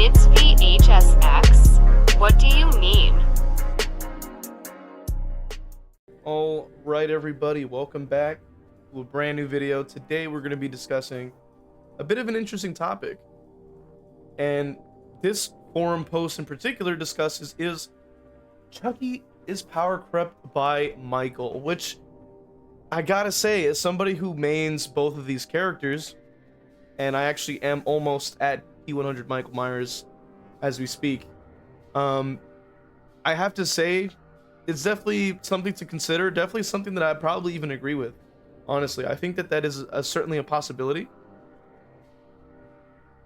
It's v.h.s.x. What do you mean? All right, everybody, welcome back to a brand new video. Today we're going to be discussing a bit of an interesting topic, and this forum post in particular discusses is Chucky is power crept by Michael, which I gotta say, as somebody who mains both of these characters, and I actually am almost at P100 Michael Myers as we speak, I have to say it's definitely something to consider, definitely something that I probably even agree with. Honestly, I think that is certainly a possibility,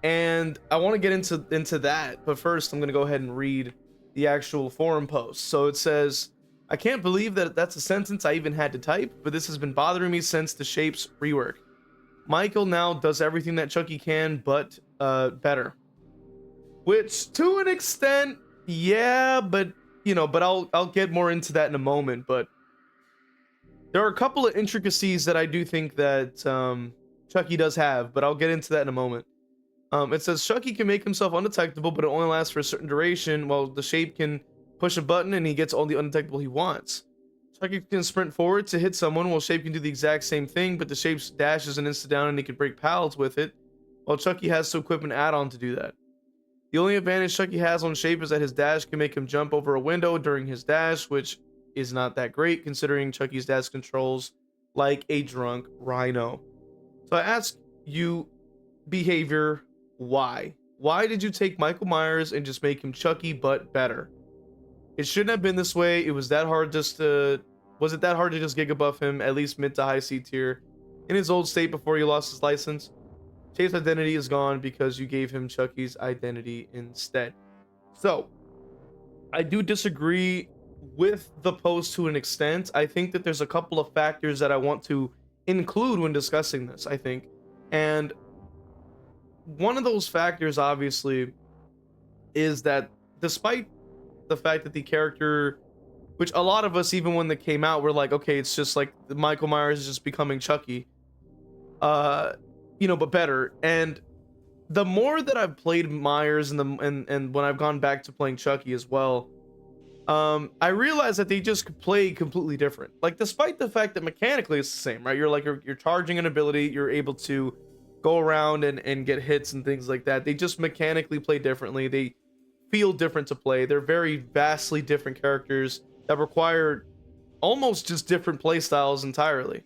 and I want to get into that, but first I'm going to go ahead and read the actual forum post. So it says, I can't believe that that's a sentence I even had to type, but this has been bothering me since the Shapes rework. Michael now does everything that Chucky can, but better. Which, to an extent, yeah, but but I'll get more into that in a moment. But there are a couple of intricacies that I do think that Chucky does have, but I'll get into that in a moment. It says Chucky can make himself undetectable, but it only lasts for a certain duration, while the Shape can push a button and he gets all the undetectable he wants. Chucky can sprint forward to hit someone, while Shape can do the exact same thing, but the Shape's dash is an instadown and he can break pallets with it, while Chucky has to equip an add-on to do that. The only advantage Chucky has on Shape is that his dash can make him jump over a window during his dash, which is not that great considering Chucky's dash controls like a drunk rhino. So I ask you, behavior, why? Why did you take Michael Myers and just make him Chucky but better? It shouldn't have been this way. It was that hard just to... Was it that hard to just giga buff him at least mid to high C tier in his old state before he lost his license? Shape's identity is gone because you gave him Chucky's identity instead. So, I do disagree with the post to an extent. I think that there's a couple of factors that I want to include when discussing this, I think. And one of those factors, obviously, is that despite the fact that the character, which a lot of us, even when they came out, were like, okay, it's just like Michael Myers is just becoming Chucky, but better. And the more that I've played Myers and when I've gone back to playing Chucky as well, I realized that they just play completely different. Like, despite the fact that mechanically it's the same, right? You're charging an ability, you're able to go around and get hits and things like that. They just mechanically play differently. They feel different to play. They're very vastly different characters that require almost just different play styles entirely.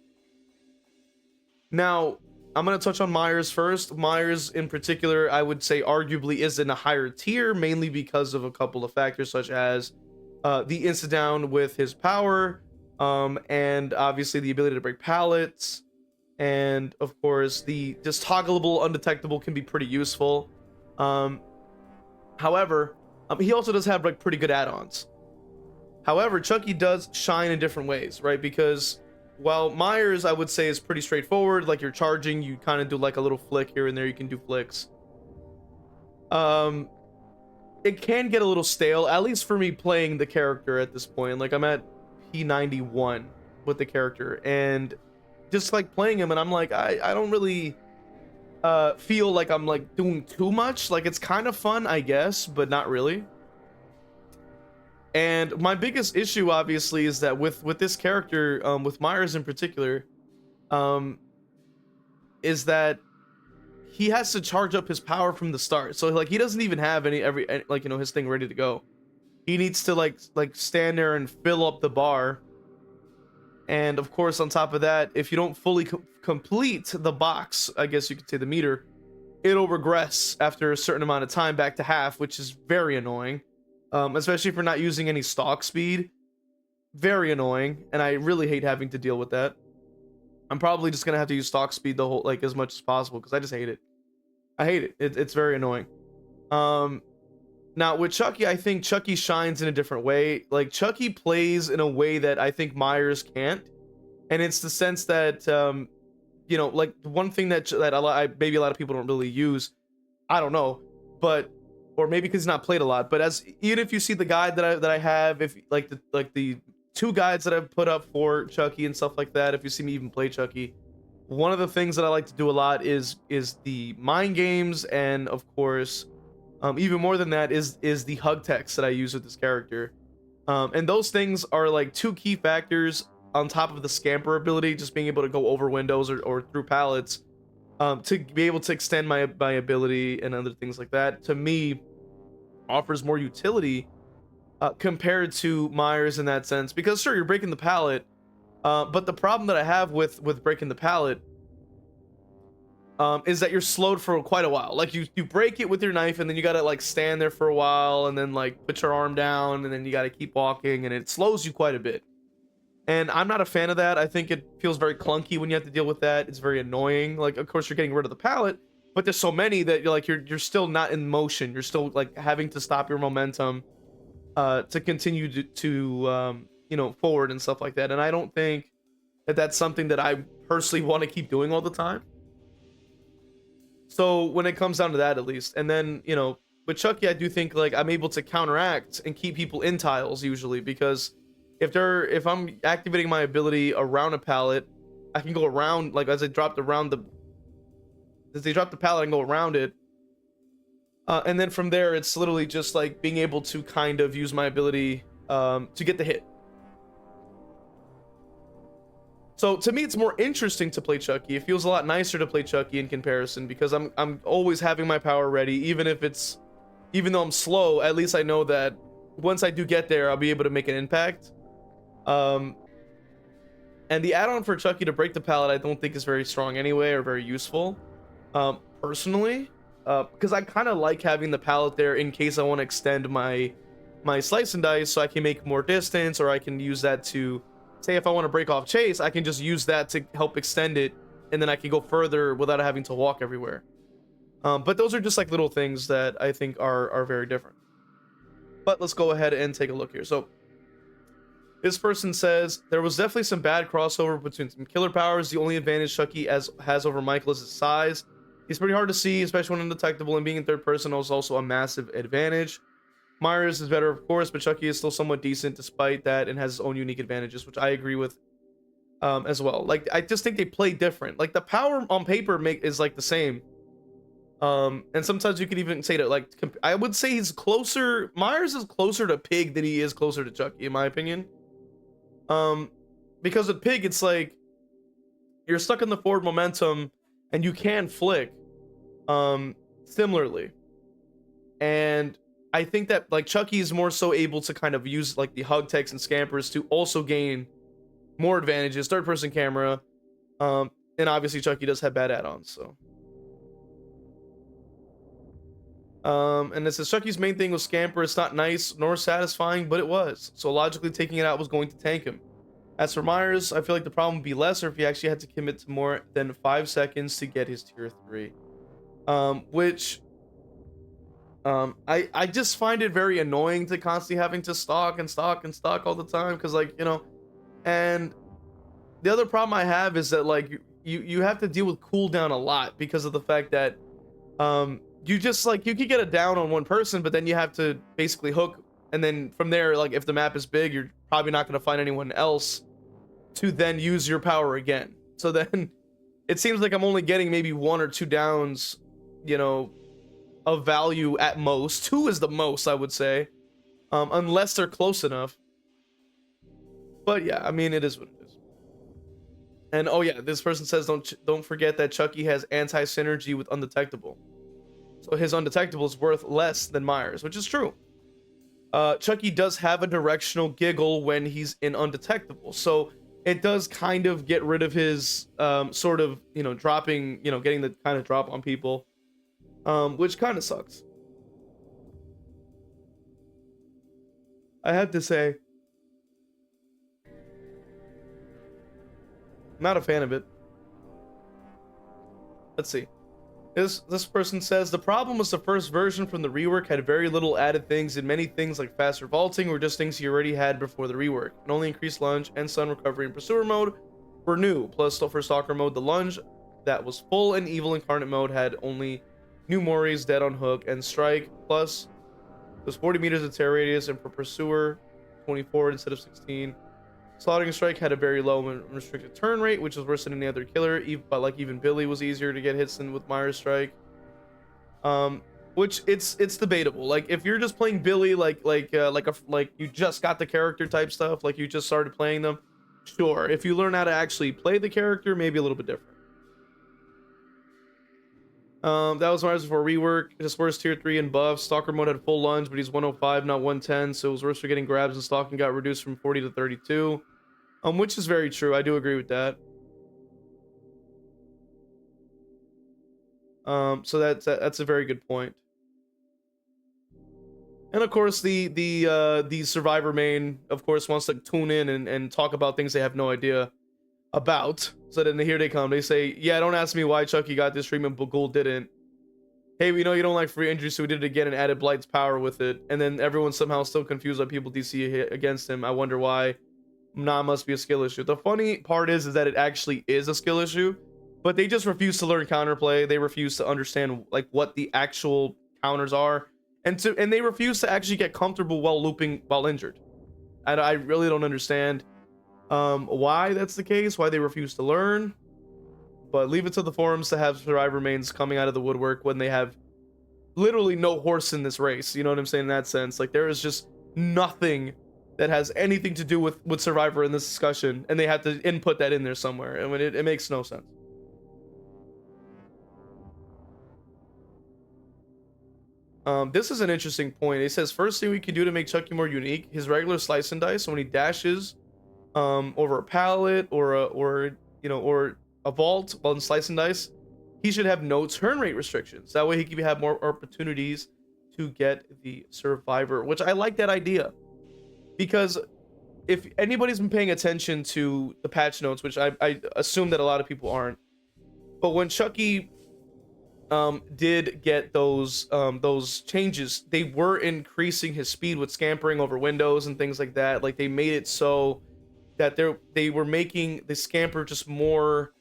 Now, I'm going to touch on Myers first. Myers in particular, I would say arguably is in a higher tier, mainly because of a couple of factors such as the instadown with his power, and obviously the ability to break pallets, and of course the just toggleable undetectable can be pretty useful. However, he also does have like pretty good add-ons. However, Chucky does shine in different ways, right? Because while Myers, I would say, is pretty straightforward, like you're charging, you kind of do like a little flick here and there, you can do flicks. It can get a little stale, at least for me playing the character at this point. Like, I'm at P91 with the character, and just like playing him, and I'm like, I don't really feel like I'm like doing too much. Like, it's kind of fun, I guess, but not really. And my biggest issue, obviously, is that with this character, with Myers in particular, is that he has to charge up his power from the start. So like he doesn't even have his thing ready to go. He needs to like stand there and fill up the bar. And of course, on top of that, if you don't fully complete the box, I guess you could say the meter, it'll regress after a certain amount of time back to half, which is very annoying. Especially if you're not using any stock speed. Very annoying, and I really hate having to deal with that. I'm probably just gonna have to use stock speed the whole, like, as much as possible, because I just hate it. I hate it. It's very annoying. Now with Chucky, I think Chucky shines in a different way. Like, Chucky plays in a way that I think Myers can't, and it's the sense that like one thing that maybe a lot of people don't really use, I don't know, but or maybe because he's not played a lot, but even if you see the guide that I have, if the two guides that I've put up for Chucky and stuff like that, if you see me even play Chucky, one of the things that I like to do a lot is the mind games, and of course Even more than that is the hug text that I use with this character. And those things are like two key factors on top of the scamper ability, just being able to go over windows or through pallets, to be able to extend my ability and other things like that. To me, offers more utility compared to Myers in that sense, because sure, you're breaking the pallet, but the problem that I have with breaking the pallet is that you're slowed for quite a while. Like you break it with your knife, and then you gotta like stand there for a while, and then like put your arm down, and then you gotta keep walking, and it slows you quite a bit. And I'm not a fan of that. I think it feels very clunky when you have to deal with that. It's very annoying. Like, of course, you're getting rid of the pallet, but there's so many that you're still not in motion. You're still like having to stop your momentum to continue to forward and stuff like that. And I don't think that that's something that I personally want to keep doing all the time. So when it comes down to that, at least, and then with Chucky, I do think like I'm able to counteract and keep people in tiles usually, because if I'm activating my ability around a pallet, I can go around, like as they drop the pallet and go around it, and then from there it's literally just like being able to kind of use my ability to get the hit. So to me, it's more interesting to play Chucky. It feels a lot nicer to play Chucky in comparison, because I'm always having my power ready, even though I'm slow. At least I know that once I do get there, I'll be able to make an impact. And the add-on for Chucky to break the pallet, I don't think is very strong anyway, or very useful, personally, because I kind of like having the pallet there in case I want to extend my slice and dice, so I can make more distance, or I can use that to say if I want to break off chase, I can just use that to help extend it, and then I can go further without having to walk everywhere. But those are just like little things that I think are very different. But let's go ahead and take a look here. So this person says there was definitely some bad crossover between some killer powers. The only advantage Chucky has over Michael is his size. He's pretty hard to see, especially when undetectable, and being in third person is also a massive advantage. Myers is better, of course, but Chucky is still somewhat decent despite that, and has his own unique advantages, which I agree with as well. Like, I just think they play different. Like, the power on paper is like the same. And sometimes you could even say that, like, I would say he's closer. Myers is closer to Pig than he is closer to Chucky, in my opinion. Because with Pig, it's like you're stuck in the forward momentum and you can flick similarly. And I think that like Chucky is more so able to kind of use like the hug techs and scampers to also gain more advantages, third person camera, and obviously Chucky does have bad add-ons. So and it says Chucky's main thing was Scamper. It's not nice nor satisfying, but it was, so logically taking it out was going to tank him. As for Myers, I feel like the problem would be lesser if he actually had to commit to more than 5 seconds to get his tier 3, which I just find it very annoying to constantly having to stock all the time, because like and the other problem I have is that like you have to deal with cooldown a lot, because of the fact that you just like you could get a down on one person, but then you have to basically hook, and then from there, like if the map is big, you're probably not going to find anyone else to then use your power again. So then it seems like I'm only getting maybe 1 or 2 downs, of value at most. 2 is the most, I would say, unless they're close enough. But yeah, I mean, it is what it is. And oh yeah, this person says don't forget that Chucky has anti-synergy with undetectable, so his undetectable is worth less than Myers, which is true. Chucky does have a directional giggle when he's in undetectable, so it does kind of get rid of his sort of dropping, getting the kind of drop on people, which kind of sucks. I have to say, not a fan of it. Let's see. This person says the problem was the first version from the rework had very little added things, and many things like faster vaulting were just things you already had before the rework, and only increased lunge and stun recovery and pursuer mode were new. Plus, for stalker mode, the lunge that was full, and evil incarnate mode had only new Mori's, dead on hook, and strike. Plus, it was 40 meters of tear radius, and for pursuer 24 instead of 16. Slaughtering strike had a very low and restricted turn rate, which was worse than any other killer, but like even Billy was easier to get hits than with Myers strike. which it's debatable. Like if you're just playing Billy, like you just got the character type stuff, like you just started playing them, sure. If you learn how to actually play the character, maybe a little bit different. That was Myers before rework. Just worse tier 3 and buff. Stalker mode had full lunge, but he's 105, not 110, so it was worse for getting grabs, and stalking got reduced from 40 to 32. Which is very true. I do agree with that. So that's a very good point. And of course, the survivor main, of course, wants to tune in and talk about things they have no idea about. So then here they come. They say, yeah, don't ask me why Chucky got this treatment, but Ghoul didn't. Hey, we know you don't like free injury, so we did it again and added Blight's power with it. And then everyone's somehow still confused why people DC against him. I wonder why. Nah, must be a skill issue. The funny part is that it actually is a skill issue, but they just refuse to learn counterplay. They refuse to understand like what the actual counters are, and they refuse to actually get comfortable while looping while injured. And I really don't understand why that's the case, why they refuse to learn. But leave it to the forums to have survivor mains coming out of the woodwork when they have literally no horse in this race. You know what I'm saying? In that sense, like there is just nothing that has anything to do with survivor in this discussion, and they have to input that in there somewhere. And when it makes no sense. This is an interesting point. It says first thing we can do to make Chucky more unique, his regular slice and dice. So when he dashes over a pallet or a vault while in slice and dice, he should have no turn rate restrictions. That way he can have more opportunities to get the survivor, which I like that idea. Because if anybody's been paying attention to the patch notes, which I assume that a lot of people aren't, but when Chucky did get those changes, they were increasing his speed with scampering over windows and things like that. Like they made it so that they were making the scamper just more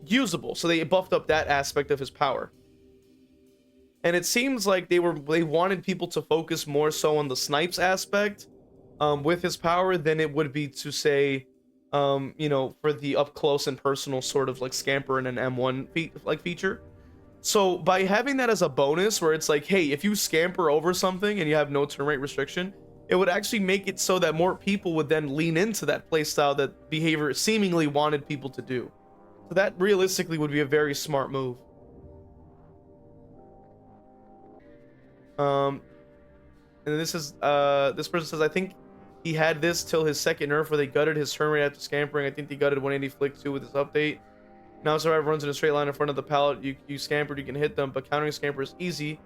usable. So they buffed up that aspect of his power. And it seems like they wanted people to focus more so on the snipes aspect with his power than it would be to say for the up close and personal sort of like scamper and an M1 feature. So by having that as a bonus where it's like, hey, if you scamper over something and you have no turn rate restriction, it would actually make it so that more people would then lean into that playstyle that behavior seemingly wanted people to do. So that realistically would be a very smart move. And this is this person says, I think he had this till his second nerf where they gutted his turn rate after scampering. I think they gutted 180 flick 2 with this update. Now survivor runs in a straight line in front of the pallet. You scampered, you can hit them, but countering scamper is easy.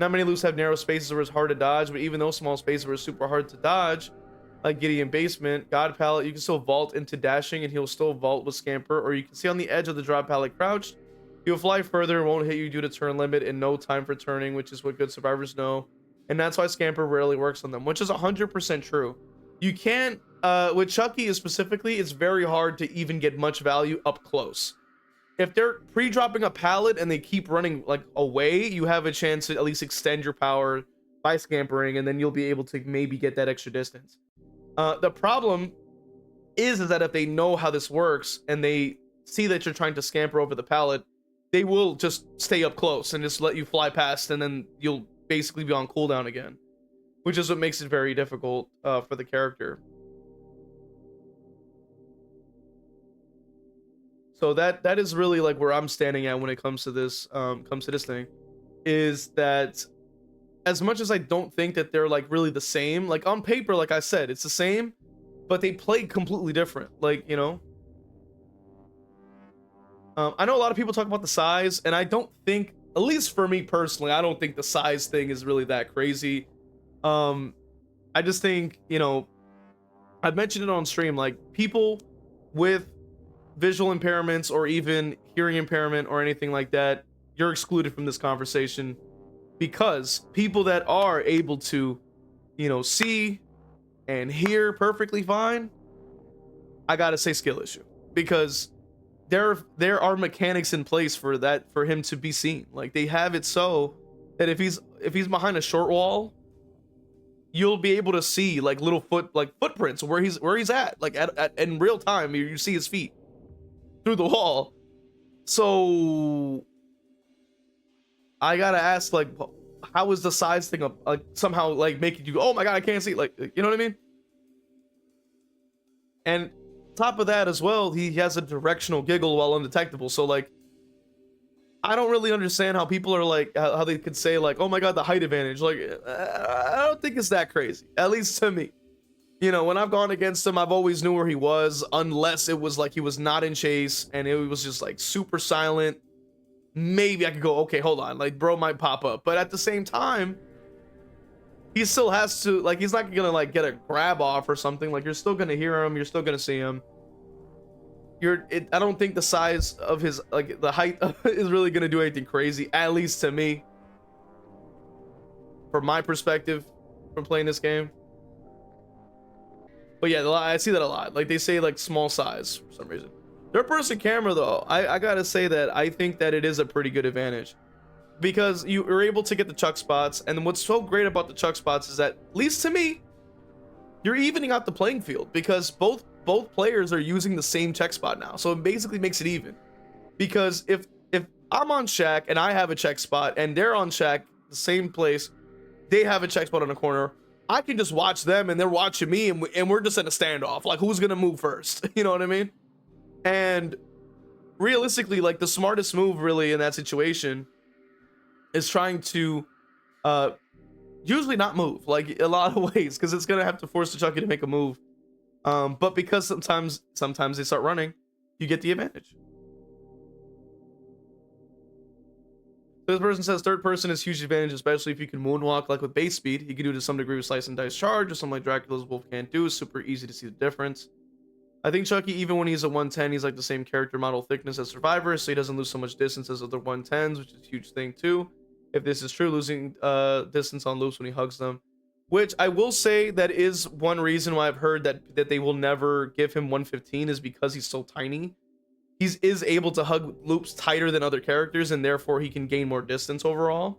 Not many loops have narrow spaces where it's hard to dodge, but even those small spaces were super hard to dodge, like Gideon basement, God pallet, you can still vault into dashing and he'll still vault with scamper, or you can see on the edge of the drop pallet crouched. He'll fly further and won't hit you due to turn limit and no time for turning, which is what good survivors know. And that's why scamper rarely works on them, which is 100% true. You can't, with Chucky specifically, it's very hard to even get much value up close. If they're pre-dropping a pallet and they keep running like away, you have a chance to at least extend your power by scampering, and then you'll be able to maybe get that extra distance. The problem is that if they know how this works and they see that you're trying to scamper over the pallet, they will just stay up close and just let you fly past, and then you'll basically be on cooldown again, which is what makes it very difficult for the character. So that is really like where I'm standing at when it comes to this thing, is that as much as I don't think that they're like really the same, like on paper, like I said, it's the same, but they play completely different. Like, I know a lot of people talk about the size, and I don't think, at least for me personally, I don't think the size thing is really that crazy. I just think, I've mentioned it on stream, like people with visual impairments or even hearing impairment or anything like that, you're excluded from this conversation, because people that are able to, see and hear perfectly fine, I gotta say skill issue, because there are mechanics in place for that, for him to be seen. Like they have it so that if he's behind a short wall, you'll be able to see like little footprints where he's at, like at in real time. You see his feet through the wall. So I gotta ask, like, how is the size thing up, like, somehow like making you go, oh my god, I can't see, like, you know what I mean? And top of that as well, he has a directional giggle while undetectable. So like, I don't really understand how people are like, how they could say like, oh my god, the height advantage. Like, I don't think it's that crazy, at least to me. You know, when I've gone against him, I've always knew where he was, unless it was like he was not in chase and it was just like super silent. Maybe I could go, okay, hold on, like bro might pop up. But at the same time, he still has to, like, he's not gonna like get a grab off or something. Like, you're still gonna hear him, you're still gonna see him. I don't think the size of his, like the height is really gonna do anything crazy, at least to me, from my perspective from playing this game. But yeah, I see that a lot. Like, they say like small size for some reason. Third person camera though, I gotta say that I think that it is a pretty good advantage, because you are able to get the chuck spots. And what's so great about the chuck spots is that, at least to me, you're evening out the playing field, because both players are using the same check spot now. So it basically makes it even, because if I'm on shack and I have a check spot and they're on shack, the same place, they have a check spot on the corner, I can just watch them and they're watching me, and we're just in a standoff, like who's gonna move first. You know what I mean? And realistically, like, the smartest move really in that situation is trying to usually not move, like, a lot of ways, because it's gonna have to force the Chucky to make a move. But because sometimes they start running, you get the advantage. This person says third person is huge advantage, especially if you can moonwalk like with base speed. He can do it to some degree with slice and dice charge, or something like Dracula's wolf can't do. It's super easy to see the difference. I think Chucky, even when he's a 110, he's like the same character model thickness as Survivor, so he doesn't lose so much distance as other 110s, which is a huge thing too. If this is true, losing distance on loops when he hugs them. Which I will say that is one reason why I've heard that they will never give him 115, is because he's so tiny. He is able to hug loops tighter than other characters, and therefore he can gain more distance overall.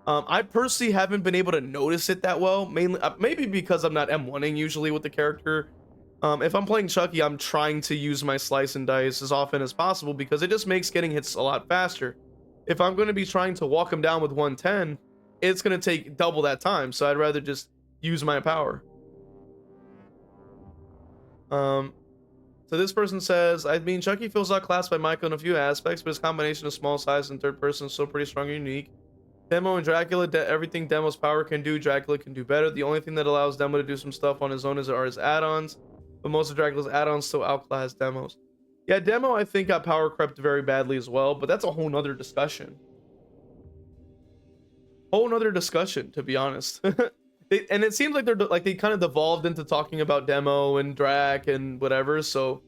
I personally haven't been able to notice it that well, mainly maybe because I'm not M1ing usually with the character. If I'm playing Chucky, I'm trying to use my slice and dice as often as possible, because it just makes getting hits a lot faster. If I'm going to be trying to walk him down with 110, it's going to take double that time, so I'd rather just use my power. So this person says, I mean, Chucky feels outclassed by Michael in a few aspects, but his combination of small size and third person is still pretty strong and unique. Demo and Dracula, everything Demo's power can do, Dracula can do better. The only thing that allows Demo to do some stuff on his own are his add-ons, but most of Dracula's add-ons still outclass Demo's. Yeah, Demo, I think, got power crept very badly as well, but that's a whole nother discussion. To be honest. And it seems like they kind of devolved into talking about Demo and Drac and whatever, so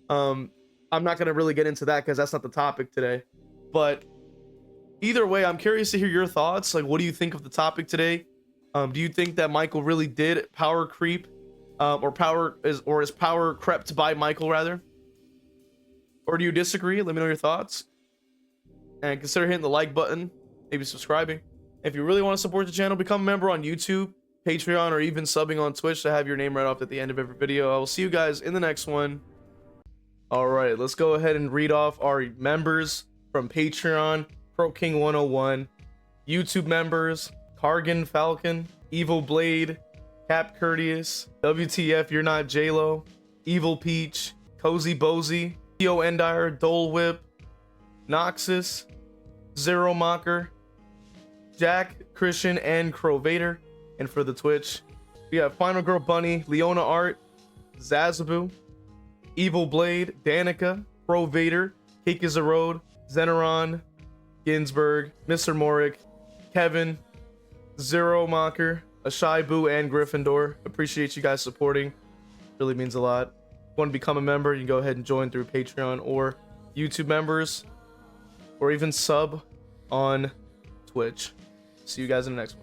I'm not going to really get into that because that's not the topic today. But either way, I'm curious to hear your thoughts. Like, what do you think of the topic today? Do you think that Michael really did power creep, or is power crept by Michael rather? Or do you disagree? Let me know your thoughts, and consider hitting the like button, maybe subscribing. If you really want to support the channel, become a member on YouTube, Patreon, or even subbing on Twitch to have your name right off at the end of every video. I will see you guys in the next one. All right, let's go ahead and read off our members from Patreon. Pro King 101, YouTube members: Cargan Falcon, Evil Blade, Cap Courteous, WTF You're Not JLo, Evil Peach, Cozy Bozy, Theo Endire, Dole Whip, Noxus, Zero Mocker, Jack, Christian, and Crow Vader. And for the Twitch, we have Final Girl Bunny, Leona Art, Zazabu, Evil Blade, Danica, Crow Vader, Cake is a Road, Zeneron, Ginsburg, Mr. Morik, Kevin, Zero Mocker, Ashai Boo, and Gryffindor. Appreciate you guys supporting. Really means a lot. If you want to become a member, you can go ahead and join through Patreon or YouTube members, or even sub on Twitch. See you guys in the next one.